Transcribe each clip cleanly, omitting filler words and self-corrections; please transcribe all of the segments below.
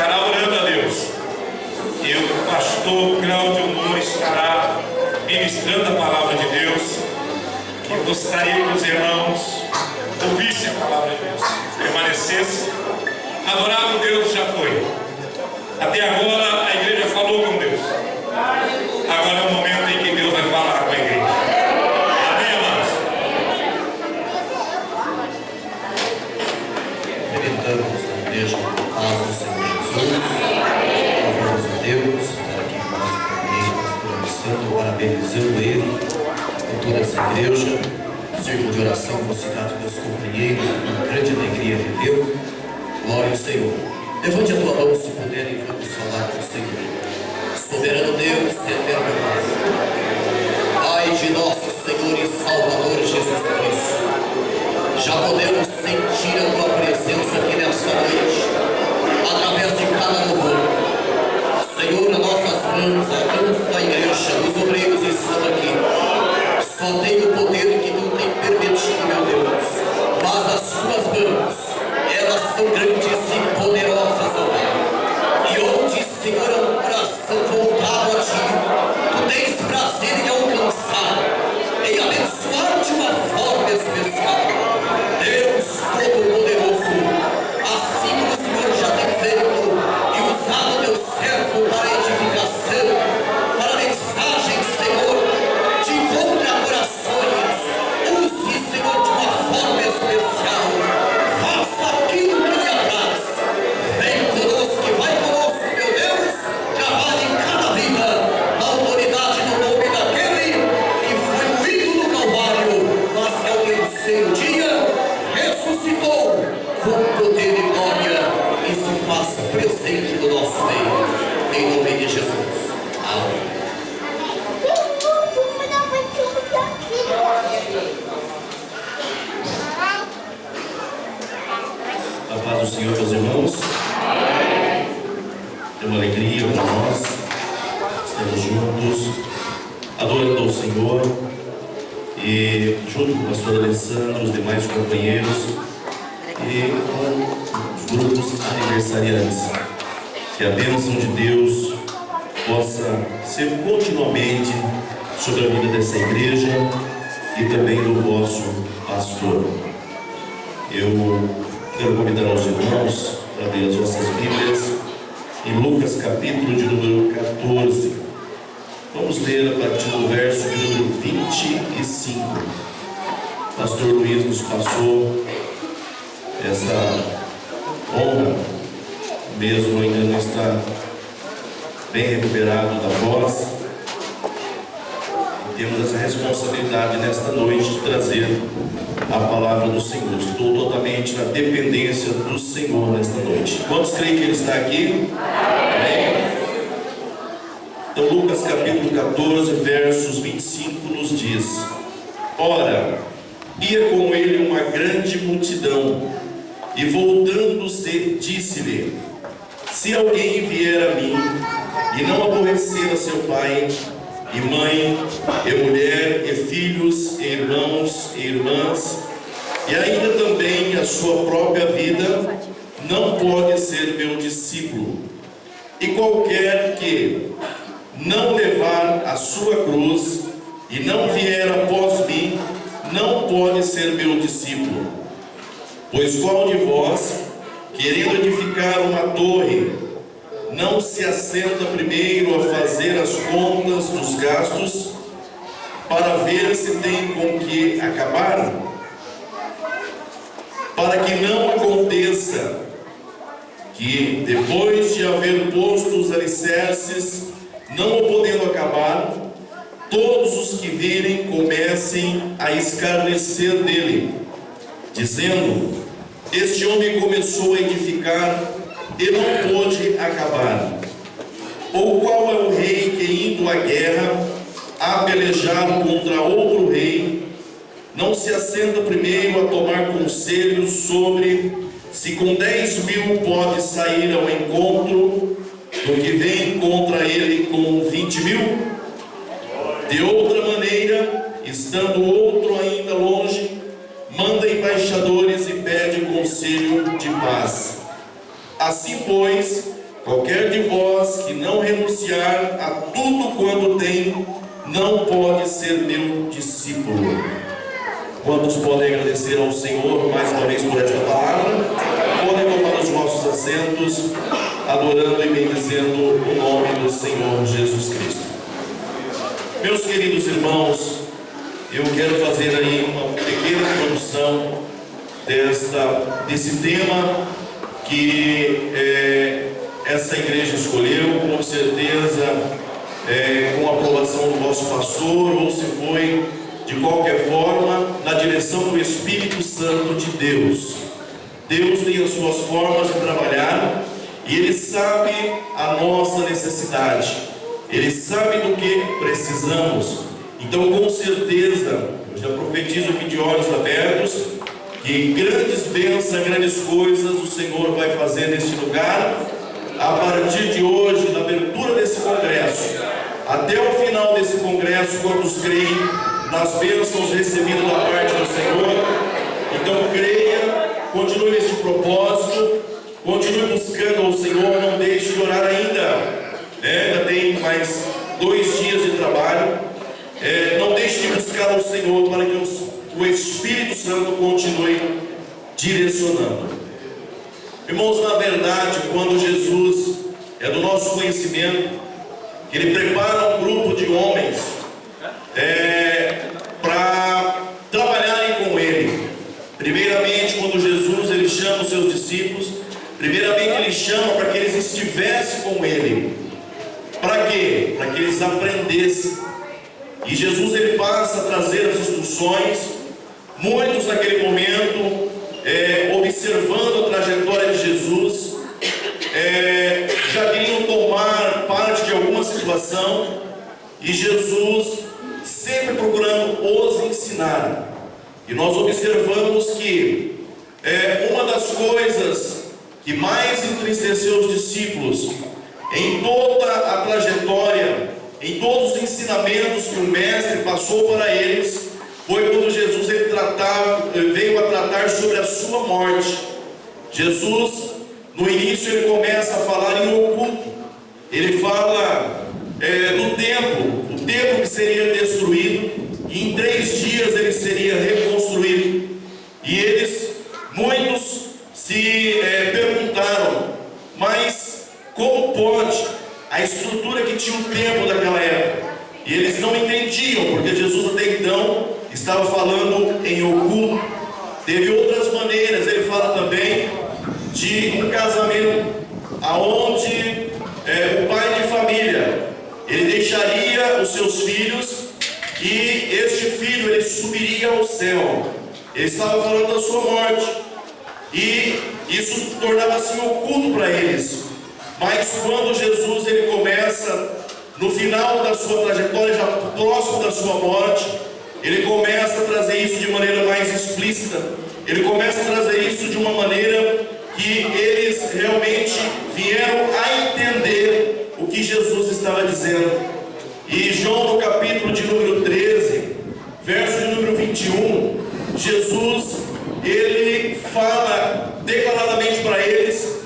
estará orando a Deus. E o pastor Cláudio Moura estará ministrando a palavra de Deus, que gostaria que os irmãos ouvissem a palavra de Deus, permanecessem. Adorar o Deus já foi. Até agora a igreja falou com Deus. Agora é o momento em que Deus vai falar com a igreja. Amém, amados? Celebramos a igreja com a paz do Senhor Jesus. Louvamos a Deus, estar aqui com o nosso companheiro, pastor Alessandro, parabenizando ele por toda essa igreja. Círculo de oração com a cidade dos companheiros, uma grande alegria revê-lo. Glória ao Senhor. Levante a tua mão se puder e vamos falar com o Senhor. Soberano Deus, eterno Pai, Pai de nosso Senhor e Salvador Jesus Cristo, já podemos sentir a tua presença aqui nesta noite, através de cada louvor. Senhor, nas nossas mãos, a mãos da igreja, os obreiros estão aqui. Só tem o poder que tu tem permitido, meu Deus, mas as tuas mãos, elas são grandes e poderosas, ó Pai. E onde, Senhor, é um coração voltado a Ti, Tu tens prazer em alcançar, em abençoar de uma forma especial. Deus Todo-Poderoso, assim como o Senhor já tem feito e usado Teu servo para a edificação, para a mensagem, Senhor, de encontro a corações, use, Senhor, de uma forma especial. Faça aquilo que lhe apraz. Vem conosco e vai conosco, meu Deus. Trabalhe em cada vida na autoridade do nome daquele que foi moído no Calvário, mas que ao terceiro dia ressuscitou com poder e glória e se faz presente no nosso meio. Em nome de Jesus. Amém. A paz do Senhor, meus irmãos. É uma alegria para nós estarmos juntos, adorando ao Senhor, e junto com o pastor Alessandro, os demais companheiros e com os grupos aniversariantes. Que a bênção de Deus possa ser continuamente sobre a vida dessa igreja e também do vosso pastor. Eu quero convidar os irmãos para ler as vossas Bíblias em Lucas capítulo de número 14. Vamos ler a partir do verso de número 25. O pastor Luiz nos passou essa honra, mesmo ainda não está bem recuperado da voz. Temos essa responsabilidade nesta noite de trazer a palavra do Senhor. Estou totalmente na dependência do Senhor nesta noite. Quantos creem que Ele está aqui? Amém? Então, Lucas capítulo 14, versos 25 nos diz: Ora, ia com ele uma grande multidão, e voltando-se, disse-lhe: Se alguém vier a mim, e não aborrecer a seu pai, e mãe, e mulher, e filhos, e irmãos, e irmãs, e ainda também a sua própria vida, não pode ser meu discípulo. E qualquer que não levar a sua cruz, e não vier após mim, não pode ser meu discípulo. Pois qual de vós, querendo edificar uma torre, não se assenta primeiro a fazer as contas dos gastos, para ver se tem com que acabar? Para que não aconteça que, depois de haver posto os alicerces, não o podendo acabar, todos os que virem comecem a escarnecer dele, dizendo: Este homem começou a edificar e não pôde acabar. Ou qual é o rei que, indo à guerra, a pelejar contra outro rei, não se assenta primeiro a tomar conselhos sobre se com 10.000 pode sair ao encontro do que vem contra ele com 20.000? De outra maneira, estando outro ainda longe, manda embaixadores e pede conselho de paz. Assim, pois, qualquer de vós que não renunciar a tudo quanto tem, não pode ser meu discípulo. Quantos podem agradecer ao Senhor mais uma vez por esta palavra? Podem tomar os vossos assentos, adorando e bendizendo o nome do Senhor Jesus Cristo. Meus queridos irmãos, eu quero fazer aí uma pequena introdução desse tema que essa igreja escolheu, com certeza com a aprovação do vosso pastor, ou se foi de qualquer forma na direção do Espírito Santo de Deus. Deus tem as suas formas de trabalhar e Ele sabe a nossa necessidade, Ele sabe do que precisamos. Então, com certeza, eu já profetizo aqui de olhos abertos que grandes bênçãos, grandes coisas o Senhor vai fazer neste lugar a partir de hoje, na abertura desse congresso, até o final desse congresso. Quantos creem nas bênçãos recebidas da parte do Senhor? Então creia, continue neste propósito, continue buscando ao Senhor, não deixe de orar ainda, ainda tem mais 2 dias de trabalho. Não deixe de buscar ao Senhor para que o Espírito Santo continue direcionando. Irmãos, na verdade, quando Jesus é do nosso conhecimento, Ele prepara um grupo de homens para trabalharem com Ele. Primeiramente, quando Jesus Ele chama os seus discípulos, primeiramente Ele chama para que eles estivessem com Ele. Para quê? Para que eles aprendessem. E Jesus Ele passa a trazer as instruções. Muitos naquele momento, observando a trajetória de Jesus, já queriam tomar parte de alguma situação, e Jesus sempre procurando os ensinar. E nós observamos que uma das coisas que mais entristeceu os discípulos em toda a trajetória, em todos os ensinamentos que o Mestre passou para eles, foi quando Jesus veio a tratar sobre a sua morte. Jesus, no início, ele começa a falar em oculto. Ele fala do templo, o templo que seria destruído, e em 3 dias ele seria reconstruído. E muitos se perguntaram, mas como pode a estrutura que tinha o templo daquela época? E eles não entendiam, porque Jesus até então estava falando em oculto. Teve outras maneiras. Ele fala também de um casamento aonde o pai de família ele deixaria os seus filhos, e este filho ele subiria ao céu. Ele estava falando da sua morte, e isso tornava-se oculto para eles. Mas quando Jesus ele começa no final da sua trajetória, já próximo da sua morte, ele começa a trazer isso de maneira mais explícita. Ele começa a trazer isso de uma maneira que eles realmente vieram a entender o que Jesus estava dizendo. E João, no capítulo de número 13, verso de número 21, Jesus, ele fala declaradamente para eles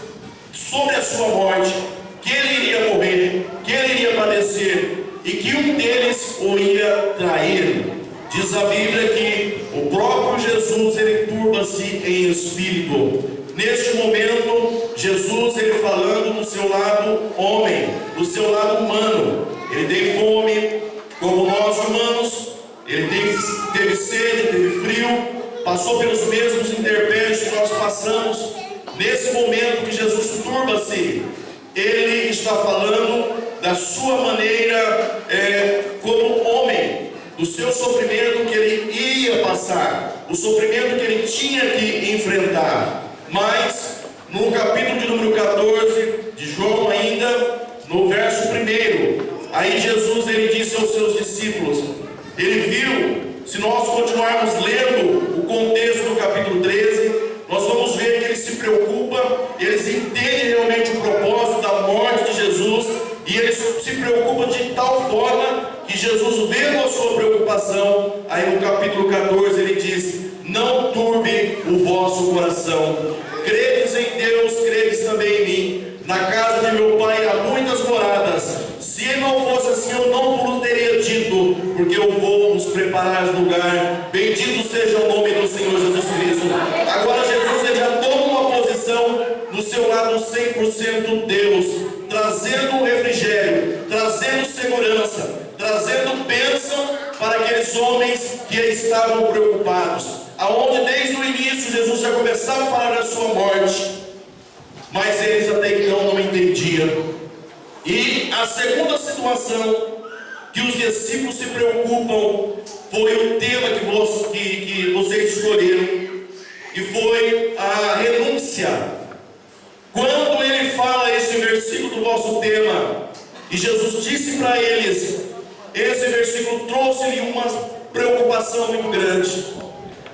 sobre a sua morte, que ele iria morrer, que ele iria padecer, e que um deles o ia trair. Diz a Bíblia que o próprio Jesus, ele turba-se em espírito. Neste momento, Jesus, ele falando do seu lado homem, do seu lado humano. Ele tem fome, como nós humanos. Ele teve sede, teve frio, passou pelos mesmos intempéries que nós passamos. Nesse momento que Jesus turba-se, ele está falando da sua maneira como homem, do seu sofrimento que ele ia passar, o sofrimento que ele tinha que enfrentar. Mas no capítulo de número 14 de João, ainda no verso 1, aí Jesus ele disse aos seus discípulos, ele viu, se nós continuarmos lendo o contexto do capítulo 13, nós vamos ver que ele se preocupa, eles entendem realmente o propósito da morte de Jesus, e eles se preocupam de tal forma que Jesus, vendo a sua preocupação, aí no capítulo 14 ele diz, não turbe o vosso coração, credes em Deus, credes também em mim. Na casa de meu pai há muitas moradas, se não fosse assim eu não vos teria dito, preparar lugar. Bendito seja o nome do Senhor Jesus Cristo. Agora Jesus ele já toma uma posição no seu lado 100% Deus, trazendo um refrigério, trazendo segurança, trazendo bênção para aqueles homens que estavam preocupados. Aonde desde o início Jesus já começava a falar da sua morte, mas eles até então não entendiam. E a segunda situação que os discípulos se preocupam foi o tema que vocês escolheram, que foi a renúncia. Quando ele fala esse versículo do vosso tema, e Jesus disse para eles, esse versículo trouxe-lhe uma preocupação muito grande,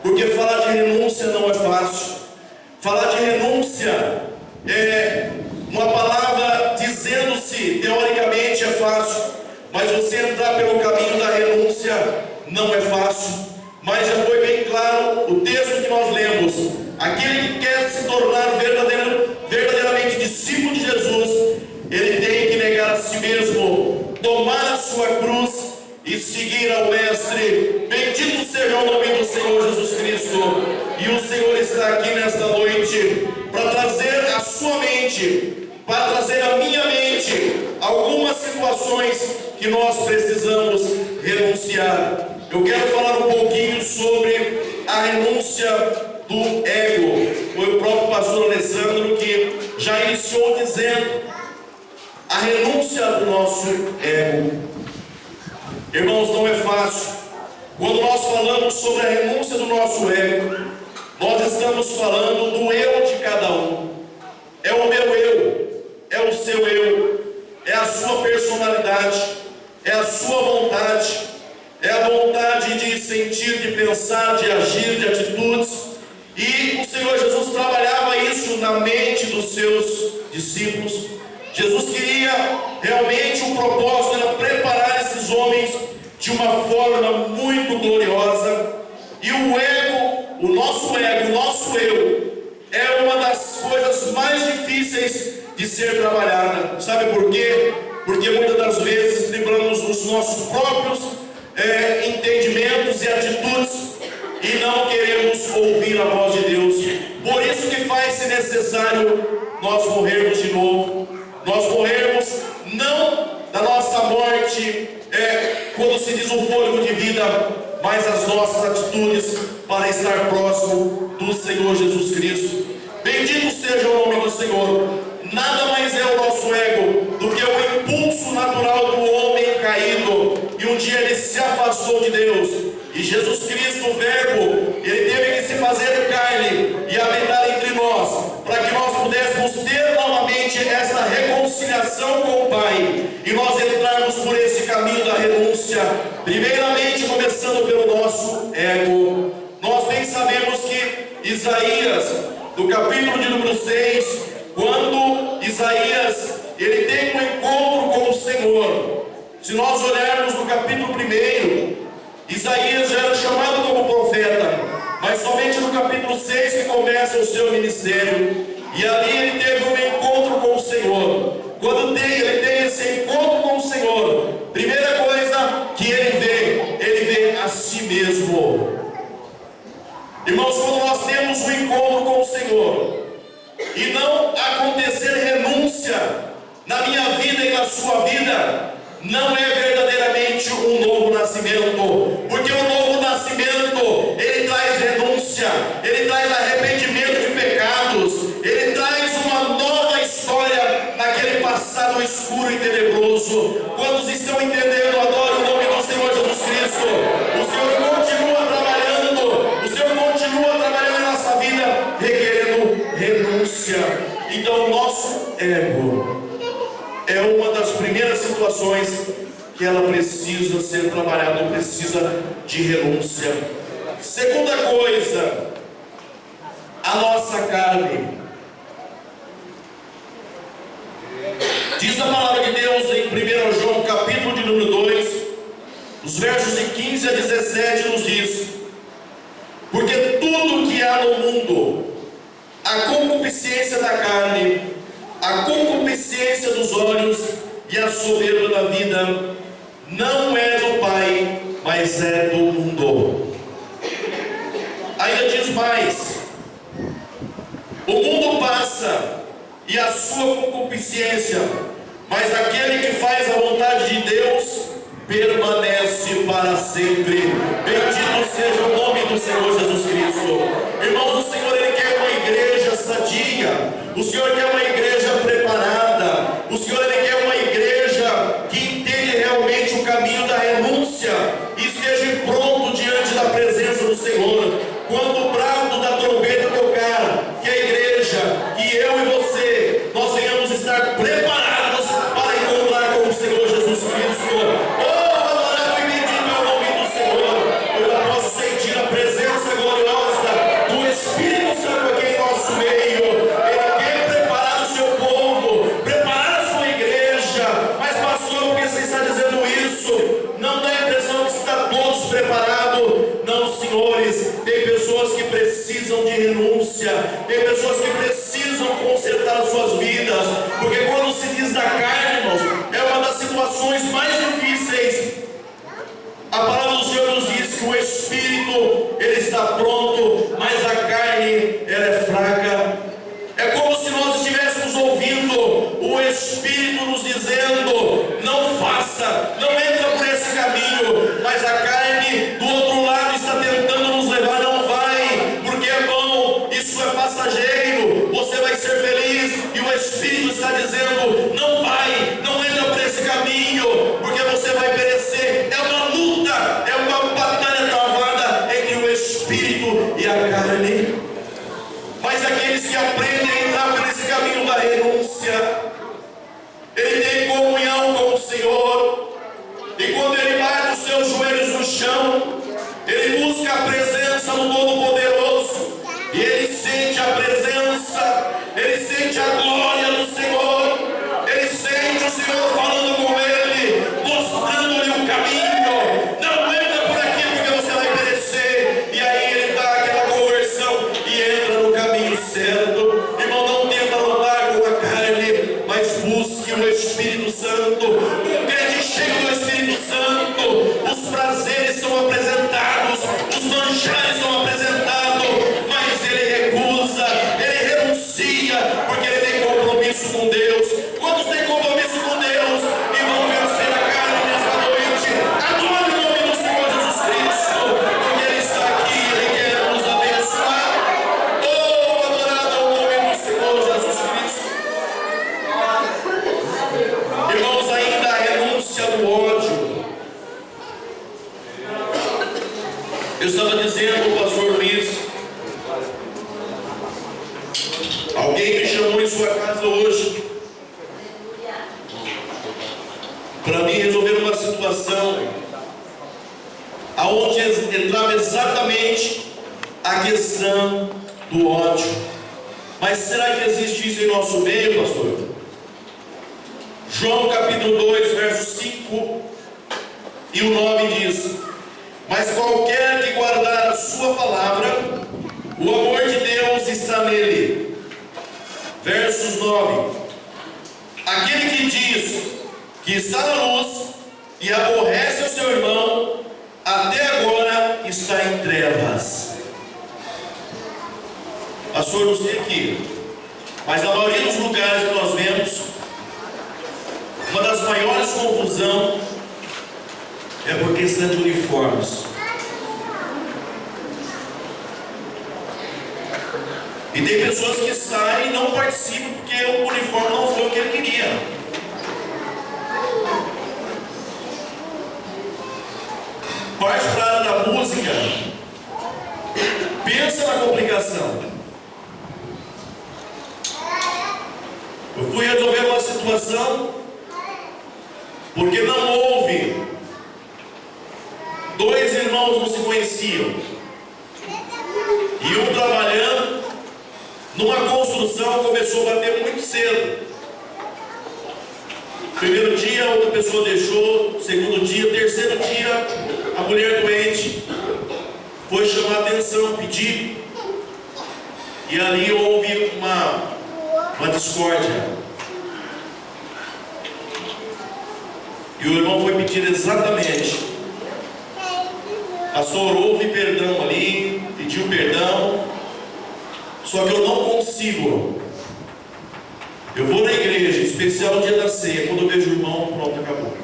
porque falar de renúncia não é fácil. Falar de renúncia é uma palavra dizendo-se, teoricamente é fácil, mas você entrar pelo caminho da renúncia não é fácil. Mas já foi bem claro o texto que nós lemos. Aquele que quer se tornar verdadeiramente discípulo de Jesus, ele tem que negar a si mesmo, tomar a sua cruz e seguir ao Mestre. Bendito seja o nome do Senhor Jesus Cristo. E o Senhor está aqui nesta noite para trazer a sua mente, para trazer a minha mente algumas situações que nós precisamos renunciar. Eu quero falar um pouquinho sobre a renúncia do ego. Foi o próprio pastor Alessandro que já iniciou dizendo a renúncia do nosso ego. Irmãos, não é fácil. Quando nós falamos sobre a renúncia do nosso ego, nós estamos falando do eu de cada um. É o meu eu, é o seu eu, é a sua personalidade, é a sua vontade, é a vontade de sentir, de pensar, de agir, de atitudes. E o Senhor Jesus trabalhava isso na mente dos seus discípulos. Jesus queria realmente, o propósito era preparar esses homens de uma forma muito gloriosa. E o ego, o nosso eu, é uma das coisas mais difíceis de ser trabalhada. Sabe por quê? Porque muitas das vezes lembramos dos nossos próprios entendimentos e atitudes e não queremos ouvir a voz de Deus. Por isso que faz-se necessário nós morrermos de novo. Nós morrermos não da nossa morte quando se diz um fôlego de vida, mas as nossas atitudes para estar próximo do Senhor Jesus Cristo. Bendito seja o nome do Senhor. Nada mais é o nosso ego do que o impulso natural do homem caído, e um dia ele se afastou de Deus, e Jesus Cristo, o Verbo, ele teve que se fazer carne e habitar entre nós, para que nós pudéssemos ter novamente essa reconciliação com o Pai, e nós entrarmos por esse caminho da renúncia, primeiramente começando pelo nosso ego. Nós bem sabemos que Isaías, no capítulo de número 6, quando Isaías ele tem um encontro com o Senhor, se nós olharmos no capítulo 1, Isaías já era chamado como profeta, mas somente no capítulo 6 que começa o seu ministério, e ali ele teve um encontro com o Senhor. Quando ele tem esse encontro com o Senhor, primeira coisa que ele vê a si mesmo. Irmãos, quando nós temos um encontro com o Senhor e não acontecer renúncia na minha vida e na sua vida, não é verdadeiramente um novo nascimento, porque o novo nascimento, ele traz renúncia, ele traz arrependimento de pecados, ele traz uma nova história naquele passado escuro e tenebroso. Quantos estão entendendo? Adore o nome do Senhor Jesus Cristo. O Senhor continua trabalhando em nossa vida, requerendo renúncia. Então o nosso ego é uma das primeiras situações que ela precisa ser trabalhada, precisa de renúncia. Segunda coisa, a nossa carne. Diz a palavra de Deus em 1 João, capítulo de número 2, os versos de 15 a 17, nos diz: porque tudo que há no mundo, a concupiscência da carne, a concupiscência dos olhos e a soberba da vida, não é do Pai, mas é do mundo. Ainda diz mais: o mundo passa e a sua concupiscência, mas aquele que faz a vontade de Deus permanece para sempre. Bendito seja o nome do Senhor Jesus Cristo. Irmãos, o Senhor, Ele quer uma igreja sadia. O Senhor quer uma igreja preparada. O Senhor, Ele quer uma igreja que entende realmente o caminho da renúncia e esteja pronto diante da presença do Senhor. Quando o brado da trombeta tocar, que a igreja, que eu e você, nós venhamos estar preparados para encontrar com o Senhor Jesus Cristo. Oh, adorado e bendito é o nome do Senhor. Eu já posso sentir a presença gloriosa do Espírito Santo aqui em nosso meio. Ele quer preparar o seu povo, preparar a sua igreja. Mas pastor, por que você está dizendo isso? Não dá a impressão que está todos preparados. Não, senhores, tem pessoas que precisam de renúncia, tem pessoas que precisam consertar as suas vidas, porque quando se diz da carne, irmãos, é uma das situações mais difíceis. A palavra do Senhor nos diz que o Espírito, ele está pronto, mas a carne, ela é fraca. É como se nós estivéssemos ouvindo o Espírito nos dizendo: não faça, não entra por esse caminho, mas a carne do outro lado está tentando nos levar: não vai, porque é bom, isso é passageiro, você vai ser feliz. E o Espírito está dizendo: não vai, não entra por esse caminho, porque você vai perecer. É uma luta, é uma batalha travada entre o Espírito e a carne. Mas aqueles que aprendem a entrar por esse caminho da renúncia, ele tem comunhão com o Senhor, e quando ele bate os seus joelhos no chão, ele busca a presença do Todo-Poderoso, e ele sente a presença, ele sente a glória do Senhor, ele sente o Senhor falando com ele, mostrando-lhe o caminho. Não entra por aqui porque você vai perecer. E aí ele dá aquela conversão e entra no caminho certo. Irmão, não tenta lutar com a carne, mas busque o Espírito Santo. Um crente cheio do Espírito Santo, os prazeres são apresentados, os manjares são apresentados, mas ele recusa, ele renuncia, porque ele tem compromisso com Deus. Quantos têm compromisso com Deus e vão vencer a carne nesta noite? Adore o nome do Senhor Jesus Cristo, porque Ele está aqui, Ele quer nos abençoar. Oh, adorado é o nome do Senhor Jesus Cristo. Irmãos, ainda a renúncia do ódio. Eu estava dizendo, pastor Luiz, alguém me chamou em sua casa hoje para mim resolver uma situação aonde entrava exatamente a questão do ódio. Mas será que existe isso em nosso meio, pastor? João capítulo 2, versos 5 e o 9 diz: mas qualquer que guardar a sua palavra, o amor de Deus está nele. Versos 9: aquele que diz que está na luz e aborrece o seu irmão, até agora está em trevas. Pastor, não sei aqui, mas na maioria dos lugares que nós vemos, uma das maiores confusões é por questão de uniformes. E tem pessoas que saem e não participam porque o uniforme não foi o que ele queria. Parte para a área da música. Pensa na complicação. Eu fui resolver uma situação porque não houve. Dois irmãos não se conheciam. E um trabalhando numa construção começou a bater muito cedo. Primeiro dia, outra pessoa deixou. Segundo dia, terceiro dia, a mulher doente foi chamar a atenção, pedir. E ali houve uma discórdia. E o irmão foi pedir exatamente Pastor, houve perdão ali, pediu perdão, só que eu não consigo. Eu vou na igreja, em especial no dia da ceia, quando eu vejo o irmão, pronto, acabou.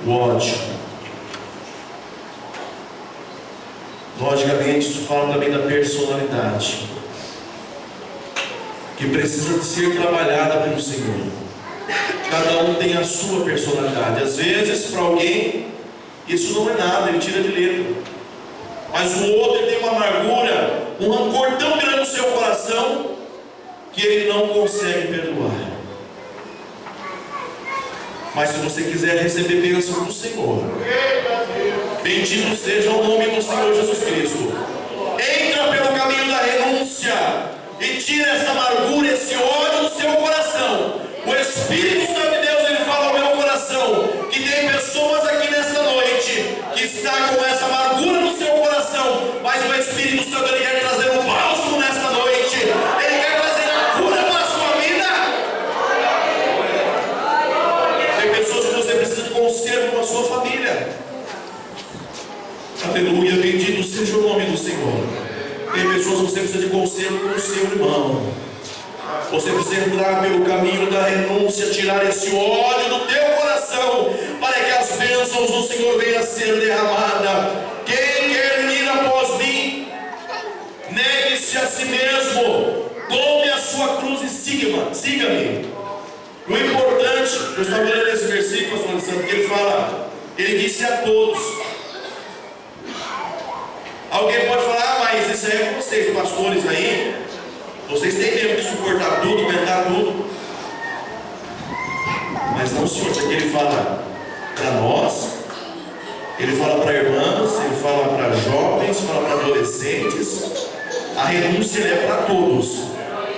O ódio. Logicamente, isso fala também da personalidade, que precisa de ser trabalhada pelo Senhor. Cada um tem a sua personalidade. Às vezes, para alguém, isso não é nada, ele tira de letra. Mas o outro ele tem uma amargura, um rancor tão grande no seu coração, que ele não consegue perdoar. Mas se você quiser receber bênção do Senhor, bendito seja o nome do Senhor Jesus Cristo. Entra pelo caminho da renúncia e tira essa amargura, esse ódio do seu coração. O Espírito Santo de Deus, ele fala ao meu coração que tem pessoas aqui nesta noite que está com essa amargura no seu coração, mas o Espírito Santo, ele quer trazer um bálsamo nesta noite. Ele quer trazer a cura para a sua vida. Tem pessoas que você precisa de conserto com a sua família. Aleluia, bendito seja o nome do Senhor. Tem pessoas que você precisa de conserto com o seu irmão. Você precisa entrar pelo caminho da renúncia, tirar esse ódio do teu coração, para que as bênçãos do Senhor venham a ser derramadas. Quem quer vir após mim, negue-se a si mesmo, tome a sua cruz e siga-me. O importante, eu estava lendo esse versículo, pastor Santo, que ele fala, ele disse a todos. Alguém pode falar, mas isso aí é com vocês, pastores aí. Vocês têm tempo de suportar tudo, aguentar tudo. Mas não, Senhor, porque ele fala para nós, ele fala para irmãs, ele fala para jovens, fala para adolescentes. A renúncia é para todos.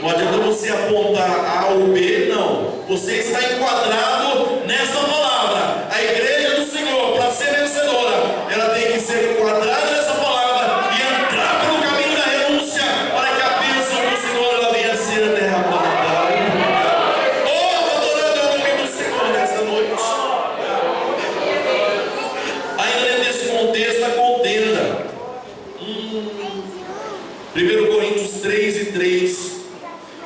Não adianta você apontar A ou B, não. Você está enquadrado nessa palavra. A igreja do Senhor, para ser vencedora, ela tem que ser enquadrada nessa palavra e entrar pelo caminho da renúncia, para que a bênção do Senhor ela venha a ser derramada. Oh, adorando o nome do Senhor nesta noite. Ainda nesse contexto, a contenda. 1 Coríntios 3:3.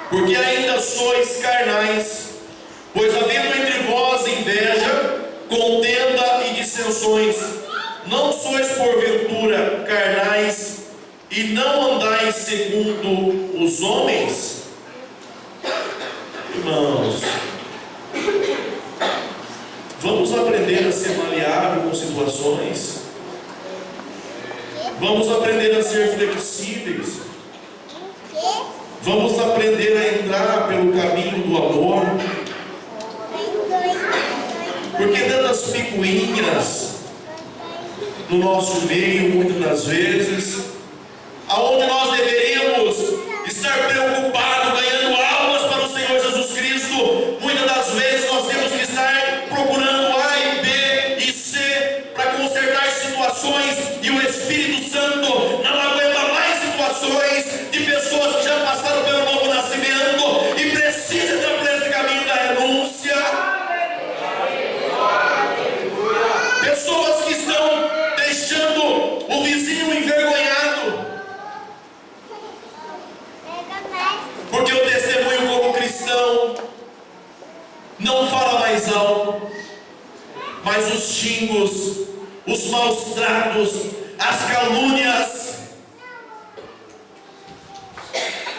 Porque ainda sois carnais, pois havendo entre vós inveja, contenda e dissensões, não sois porventura carnais e não andais segundo os homens? Irmãos, vamos aprender a ser maleável com situações, vamos aprender a ser flexíveis. Vamos aprender a entrar pelo caminho do amor. Porque dando as picuinhas no nosso meio, muitas das vezes, aonde nós deveríamos estar preocupados, ganhando almas para o Senhor Jesus Cristo, muitas das vezes nós temos que estar procurando A e B e C para consertar situações, e o Espírito Santo não aguenta mais situações de pessoas que já passaram pelo novo nascimento e precisam entrar por esse caminho da renúncia. Pessoas que estão deixando o vizinho envergonhado, porque o testemunho como cristão não fala mais alto, mas os xingos, os maus tratos, as calúnias.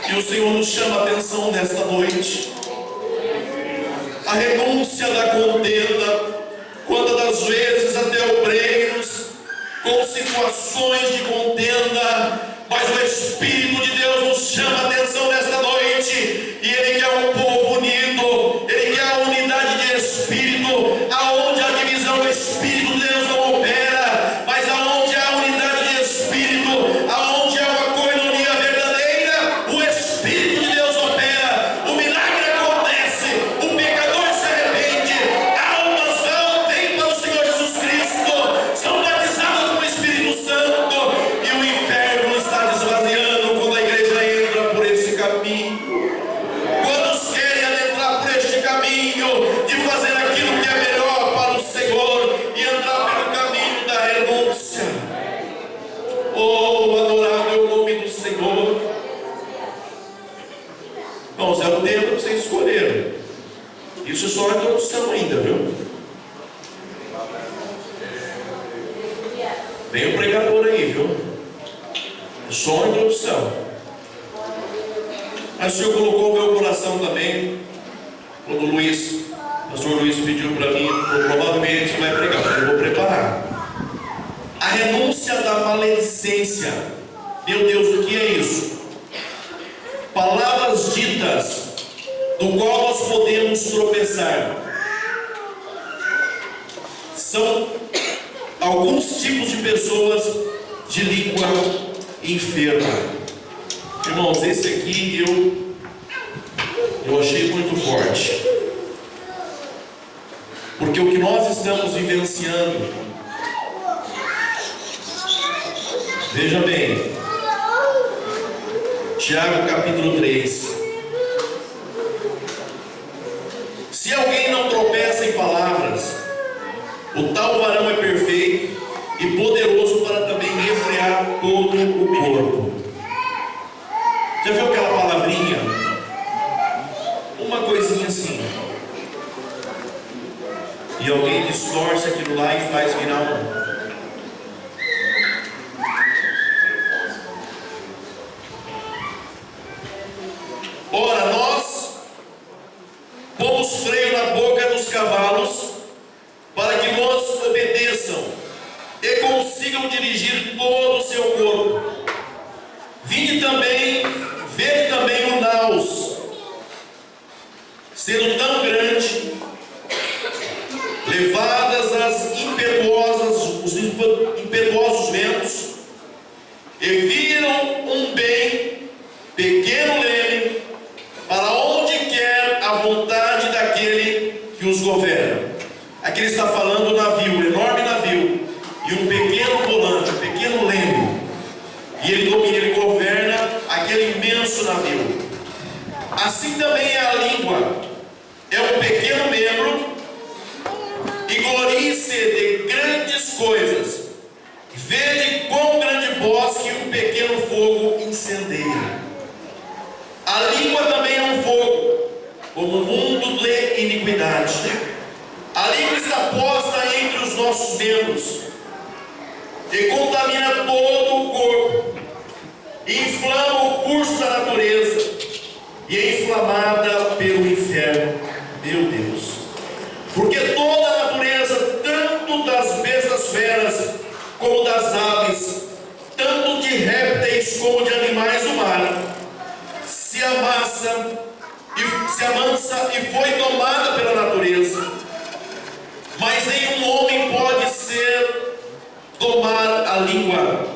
E o Senhor nos chama a atenção nesta noite. A renúncia da contenda, quantas das vezes até obreiros, com situações de contenda, mas o Espírito de Deus nos chama a atenção nesta noite, e Ele quer um povo unido, Ele quer a unidade de Espírito, aonde a divisão do Espírito de Deus não opera, mas aonde há unidade de Espírito, aonde há uma coinonia verdadeira, o Espírito de Deus opera, o milagre acontece, o pecador se arrepende, almas vêm para o Senhor Jesus Cristo, são batizadas com o Espírito Santo, e o inferno está desvaziando quando a igreja entra por esse caminho. Quantos querem adentrar por este caminho de fazer aquilo que é melhor para o Senhor? Tem um pregador aí, viu? Só uma introdução. Mas o Senhor colocou o meu coração também, quando o pastor Luiz pediu para mim, provavelmente você vai pregar, mas eu vou preparar. A renúncia da maledicência. Meu Deus, o que é isso? Palavras ditas, do qual nós podemos tropeçar. São alguns tipos de pessoas de língua enferma. Irmãos, esse aqui eu achei muito forte. Porque o que nós estamos vivenciando, veja bem, Tiago capítulo 3. Se alguém não tropeça em palavras, o tal varão é perfeito e poderoso para também refrear todo o corpo. Já viu aquela palavrinha? Uma coisinha assim. E alguém distorce aquilo lá e faz virar um. Ora, nós pomos freio na boca dos cavalos para que nos obedeçam e consigam dirigir todo o seu corpo. Vede também o naus, sendo tão grande, levadas os impetuosos ventos, e viram um bem pequeno leme, para onde quer a vontade daquele que os governa. Aqui ele está falando do navio, um enorme navio, e um pequeno volante, um pequeno leme. E ele domina, ele governa aquele imenso navio. Assim também é a língua, é um pequeno membro, e glorie-se de grandes coisas. Vede quão grande bosque um pequeno fogo incendeia. A língua também é um fogo, como um mundo de iniquidade. A língua está posta entre os nossos membros e contamina todo o corpo, inflama o curso da natureza e é inflamada pelo inferno. Meu Deus! Porque toda a natureza, tanto das bestas feras como das aves, tanto de répteis como de animais do mar, se amansa e foi tomada pela natureza. Mas nenhum homem pode domar a língua.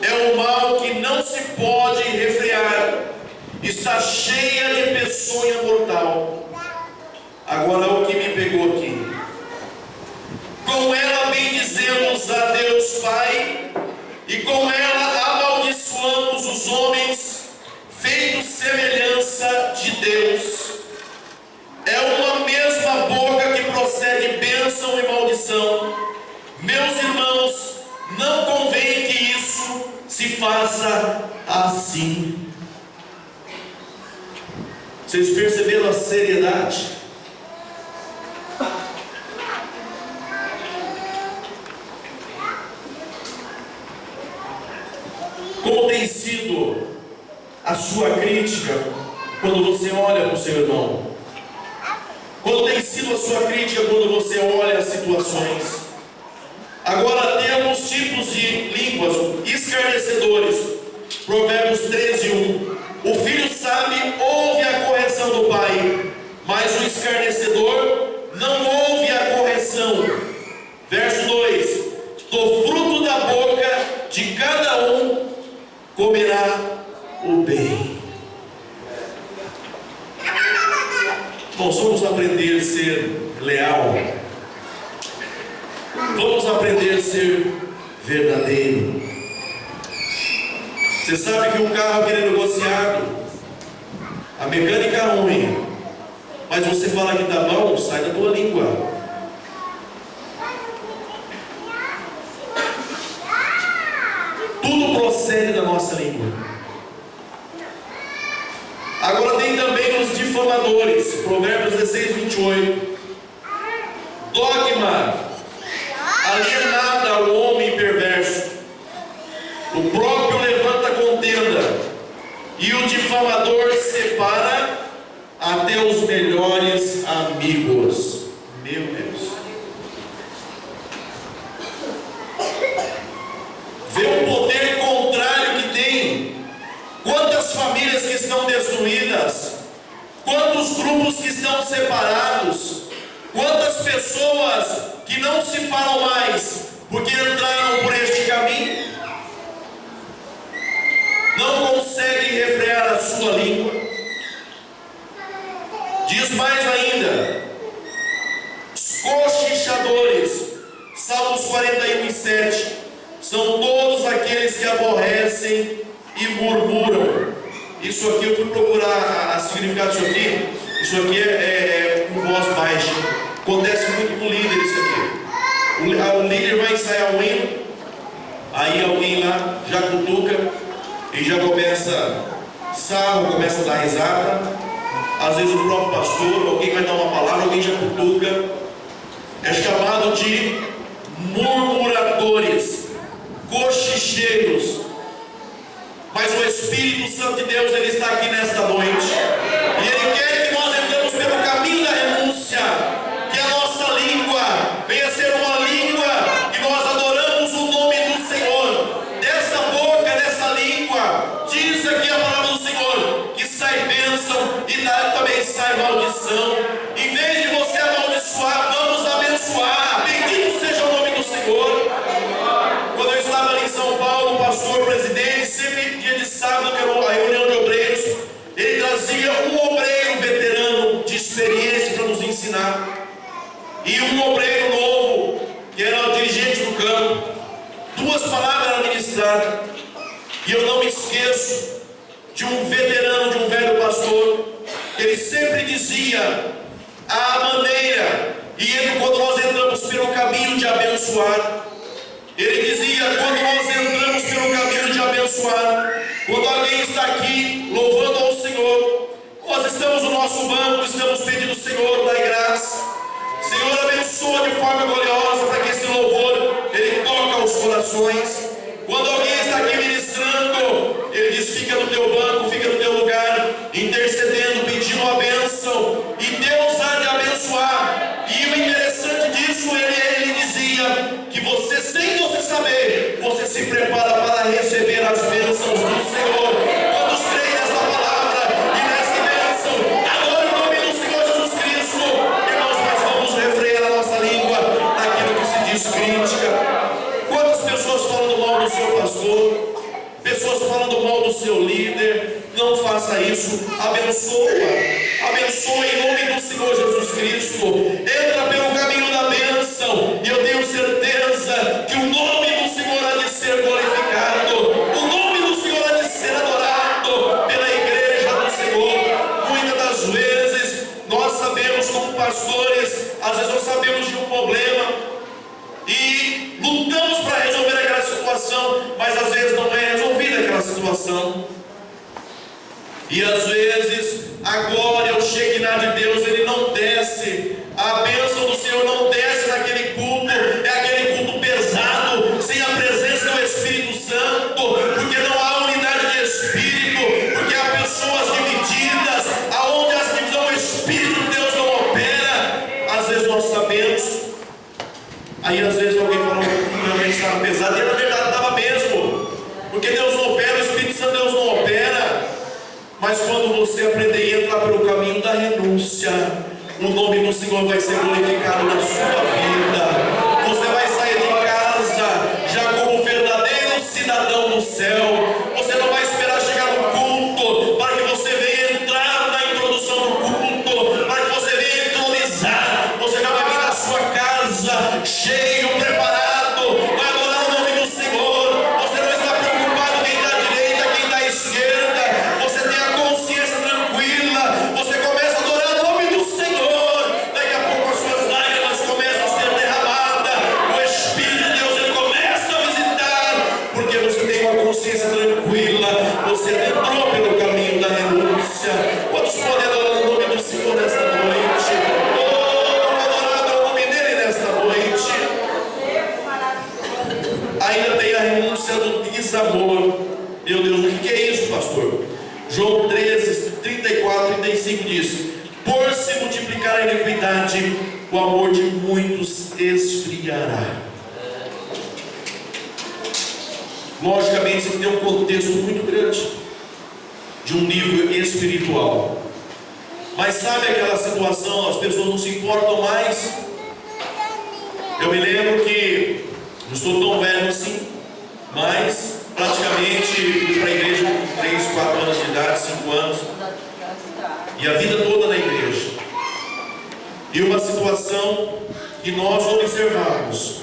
É um mal que não se pode refrear, está cheia de peçonha mortal. Agora o que me pegou aqui: com ela bendizemos a Deus Pai, e com ela amaldiçoamos os homens, feitos semelhança de Deus. É uma mesma boca que procede bênção e maldição. Meus irmãos, não convém que isso se faça assim. Vocês perceberam a seriedade? Como tem sido a sua crítica quando você olha para o seu irmão? Quando tem sido a sua crítica quando você olha as situações? Agora temos tipos de línguas escarnecedores. Provérbios 13:1. O filho sábio ouve a correção do pai, mas o escarnecedor não ouve a correção. Verso 2: do fruto da boca de cada um comerá o bem. Nós vamos aprender a ser leal. Vamos aprender a ser verdadeiro. Você sabe que um carro que é negociado, a mecânica é ruim, mas você fala que está bom, sai da tua língua. Tudo procede da nossa língua. Agora tem também os difamadores. Provérbios 16:28. Dogma alienada ao homem perverso, estão destruídas, quantos grupos que estão separados, quantas pessoas que não se falam mais porque entraram por este caminho, não conseguem refrear a sua língua. Diz mais ainda, os cochichadores, Salmos 41:7, são todos aqueles que aborrecem e murmuram. Isso aqui, eu fui procurar a significado disso aqui. Isso aqui é com voz baixa. Acontece muito com o líder isso aqui. O líder vai ensaiar um hino, aí alguém lá já cutuca e já começa sarro, começa a dar risada. Às vezes o próprio pastor, alguém vai dar uma palavra, alguém já cutuca. É chamado de murmuradores, cochicheiros. Mas o Espírito Santo de Deus, Ele está aqui nesta noite, e Ele quer que nós entremos pelo caminho da renúncia, que a nossa língua venha a ser uma língua que nós adoramos o nome do Senhor. Dessa boca, dessa língua, diz aqui a palavra do Senhor, que sai bênção e também sai maldição. Em vez de você amaldiçoar, vamos abençoar. Bendito seja o nome do Senhor. Quando eu estava ali em São Paulo, o pastor presidente, sempre dia de sábado, que era a reunião de obreiros, ele trazia um obreiro veterano de experiência para nos ensinar, e um obreiro novo, que era o dirigente do campo. Duas palavras eram ministradas, e eu não me esqueço de um veterano, de um velho pastor. Ele sempre dizia a maneira, e quando nós entramos pelo caminho de abençoar, ele dizia, quando nós entramos pelo caminho de abençoar, quando alguém está aqui louvando ao Senhor, nós estamos no nosso banco, estamos pedindo, Senhor, dai graça, Senhor, abençoa de forma gloriosa, para que esse louvor, ele toca os corações. Quando alguém está aqui ministrando, ele diz, fica no teu banco, fica no teu lugar, intercedendo, pedindo a bênção, e Deus há de abençoar. E o interessante disso, ele dizia que você, sem você saber, você se prepara para receber as bênçãos do Senhor. Quantos creem nesta palavra e nessa bênção? Adore o nome do Senhor Jesus Cristo. Irmãos, nós vamos refrear a nossa língua naquilo que se diz crítica. Quantas pessoas falando mal do seu pastor, pessoas falando mal do seu líder? Não faça isso, abençoa em nome do Senhor Jesus Cristo. Entra pelo caminho da bênção, e eu tenho certeza que o nome do Senhor há de ser glorificado, o nome do Senhor há de ser adorado pela igreja do Senhor. Muitas das vezes nós sabemos, como pastores, às vezes nós sabemos de um problema e lutamos para resolver aquela situação, mas às vezes não é resolvida aquela situação. E às vezes a glória, o Shekinah de Deus, ele não desce, a bênção do Senhor não desce naquele culto, é aquele culto pesado, sem a presença do Espírito Santo, porque não há unidade de espírito, porque há pessoas divididas, aonde as divisões, o Espírito de Deus não opera. Às vezes nós sabemos, aí às vezes alguém fala, realmente estava pesado, e na verdade estava mesmo, porque Deus não opera, o Espírito Santo Deus não opera. Mas quando você aprender a entrar pelo caminho da renúncia, o nome do Senhor vai ser glorificado na sua vida. Você vai sair de casa já como verdadeiro cidadão do céu. Você não vai esperar chegar no culto para que você venha entrar na introdução do culto, para que você venha entronizar. Você já vai vir na sua casa cheio, preparado, vai adorar o nome do Senhor. Você não está preocupado quem está à direita, quem está à esquerda. Você tem a consciência tranquila, você começa a adorar o nome do Senhor. Daqui a pouco as suas lágrimas começam a ser derramadas, o Espírito de Deus, ele começa a visitar, porque você tem uma consciência tranquila, você entrou pelo caminho da renúncia. Quantos podem adorar o nome do Senhor nesta noite? Adorar o nome dele nesta noite. Ainda tem a renúncia do desamor. Meu Deus, o que é isso, pastor? João 13, 34, 35 diz: por se multiplicar a iniquidade, o amor de muitos esfriará. Logicamente, isso tem um contexto muito grande. de um nível espiritual. Mas sabe aquela situação, as pessoas não se importam mais? Eu me lembro que, não estou tão velho assim, mas praticamente fui para a igreja com 3, 4 anos de idade, 5 anos, e a vida toda na igreja. E uma situação que nós observamos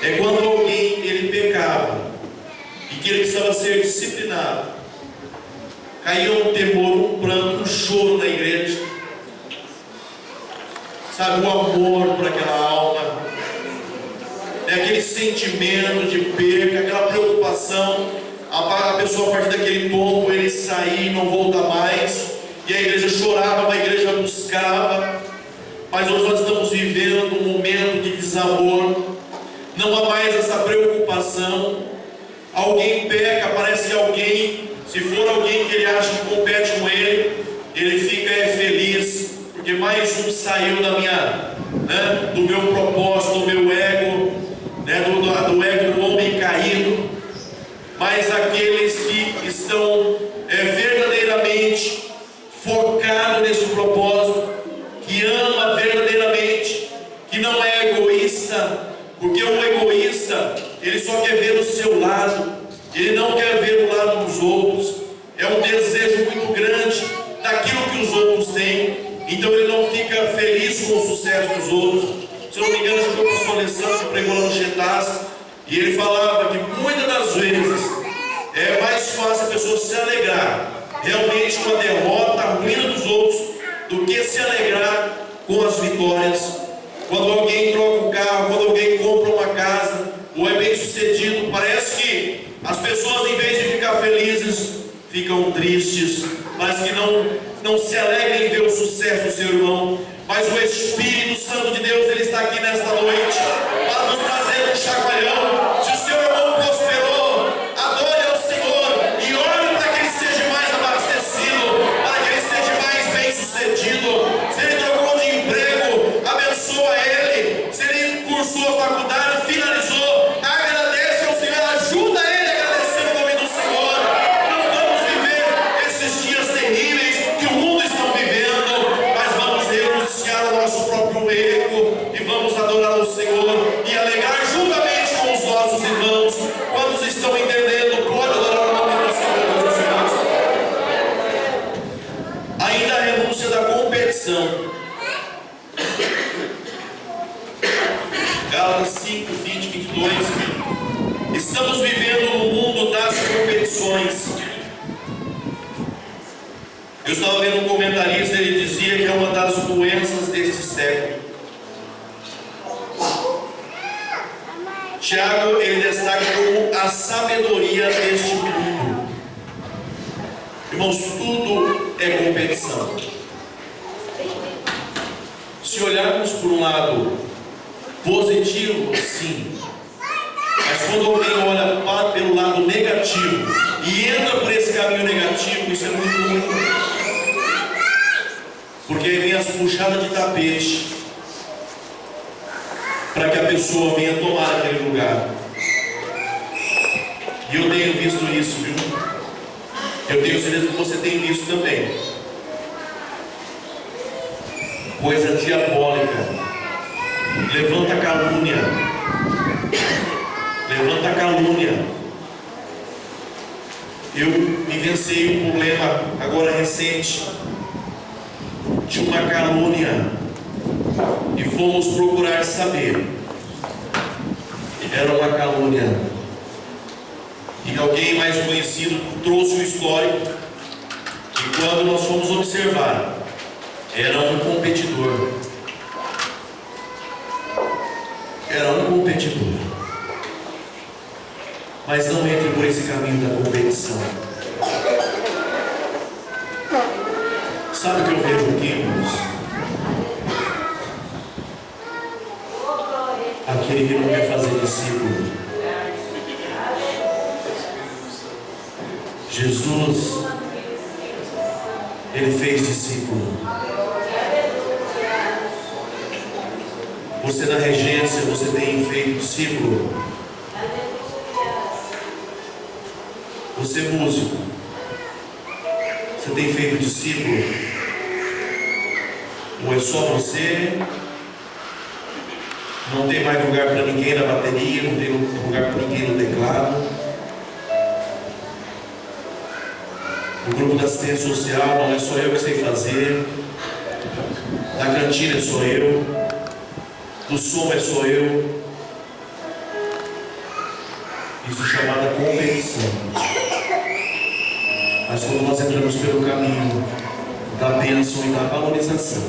é quando alguém ele pecava e que ele precisava ser disciplinado, caía um temor, um pranto, um choro na igreja, sabe, o amor por aquela alma, aquele sentimento de perca, aquela preocupação, a pessoa a partir daquele ponto ele sair e não volta mais, e a igreja chorava, a igreja buscava. Mas hoje nós estamos vivendo um momento de desamor, não há mais essa preocupação. Alguém peca, parece que alguém, se for alguém que ele acha que compete com ele, ele fica feliz, porque mais um saiu da minha, do meu propósito, do meu ego, do ego do homem caído. Mas aqueles que estão verdadeiramente focados nesse propósito, que ama verdadeiramente, que não é egoísta, porque o egoísta, ele só quer ver o seu lado, ele não quer ver o lado dos outros, é um desejo muito grande daquilo que os outros têm, então ele não fica feliz com o sucesso dos outros. Se eu não me engano, acho que o pastor Alessandro que pregou lá no Chetas, e ele falava que muitas das vezes é mais fácil a pessoa se alegrar realmente com a derrota, a ruína dos outros, do que se alegrar com as vitórias. Quando alguém troca um carro, quando alguém compra uma casa, ou é bem sucedido, parece que as pessoas, em vez de ficar felizes, ficam tristes, mas que não se alegram em ver o sucesso do seu irmão. Mas o Espírito Santo de Deus, ele está aqui nesta noite para nos trazer um chacoalhão. Se o seu irmão prosperou, adore ao Senhor e ore para que ele seja mais abastecido, para que ele seja mais bem sucedido. Se ele trocou de emprego, abençoa ele. Se ele cursou a faculdade, finalizou, agradece ao Senhor, ajuda ele a agradecer o nome do Senhor. Não vamos viver esses dias terríveis que o mundo está vivendo, mas vamos renunciar ao nosso próprio ego e vamos adorar o Senhor e alegrar juntamente com os nossos irmãos. Quantos estão entendendo? Pode adorar o nome do Senhor, meus irmãos. Ainda a renúncia da competição. Gálatas 5, 20, 22. Estamos vivendo no mundo das competições. Eu estava vendo um comentarista, ele dizia que é uma das doenças deste século. Tiago, ele destaca como a sabedoria deste mundo. Irmãos, tudo é competição. Se olharmos por um lado positivo, sim. Mas quando alguém olha pelo lado negativo e entra por esse caminho negativo, isso é muito ruim. Porque aí vem as puxadas de tapete para que a pessoa venha tomar aquele lugar. E eu tenho visto isso, viu? Eu tenho certeza que você tem visto também. Coisa diabólica. Levanta a calúnia. Levanta a calúnia. Eu vivenciei um problema agora recente de uma calúnia e fomos procurar saber. Era uma calúnia e alguém mais conhecido trouxe o histórico, e quando nós fomos observar, era um competidor. Era um competidor. Mas não entre por esse caminho da competição. Sabe o que eu vejo aqui, irmãos? Aquele que não quer fazer discípulo. Jesus, ele fez discípulo. Você na regência, você tem feito discípulo. Você músico, Você tem feito discípulo? Ou é só você? Não tem mais lugar para ninguém na bateria, não tem lugar para ninguém no teclado. O grupo da assistência social não é só eu que sei fazer. Da cantina é só eu. Do som é só eu. Isso é chamada competição. Mas quando nós entramos pelo caminho da bênção e da valorização,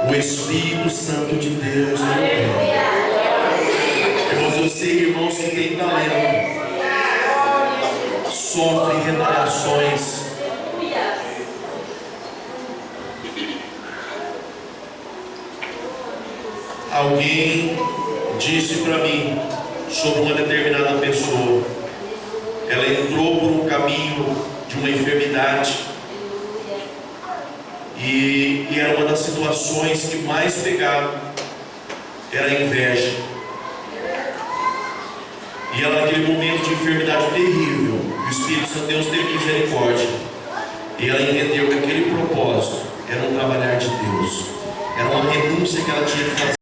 o Espírito Santo de Deus não tem. Irmãos, eu sei, irmãos, que têm talento, sofrem retaliações. Alguém disse para mim sobre uma determinada pessoa. Ela entrou por um caminho de uma enfermidade e era uma das situações que mais pegava, era a inveja. E ela, naquele momento de enfermidade terrível, o Espírito Santo de Deus teve misericórdia, e ela entendeu que aquele propósito era um trabalhar de Deus, era uma renúncia que ela tinha que fazer.